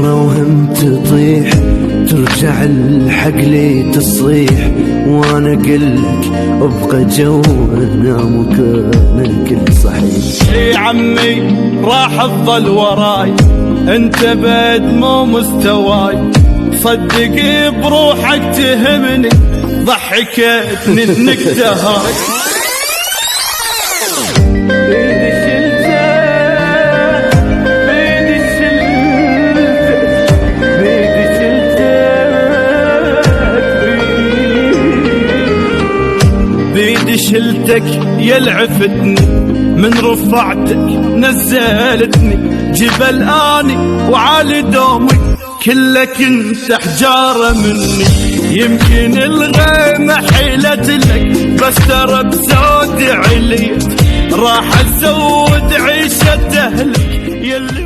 صورة وهم تطيح، ترجع الحق لي تصيح، وانا قلك ابقى جوانا مكانك صحيح. اي عمي راح تظل وراي، انت بعد مو مستواي، صدق بروحك تهمني، ضحكتني النكتة هاي. بيدي شلتك يلعفتني، من رفعتك نزلتني، جبل اني وعالي دومي، كلك انت حجارة مني. يمكن الغيمة حيلت لك، بس ترى بزود عليت، راح ازود عيشة اهلك يلي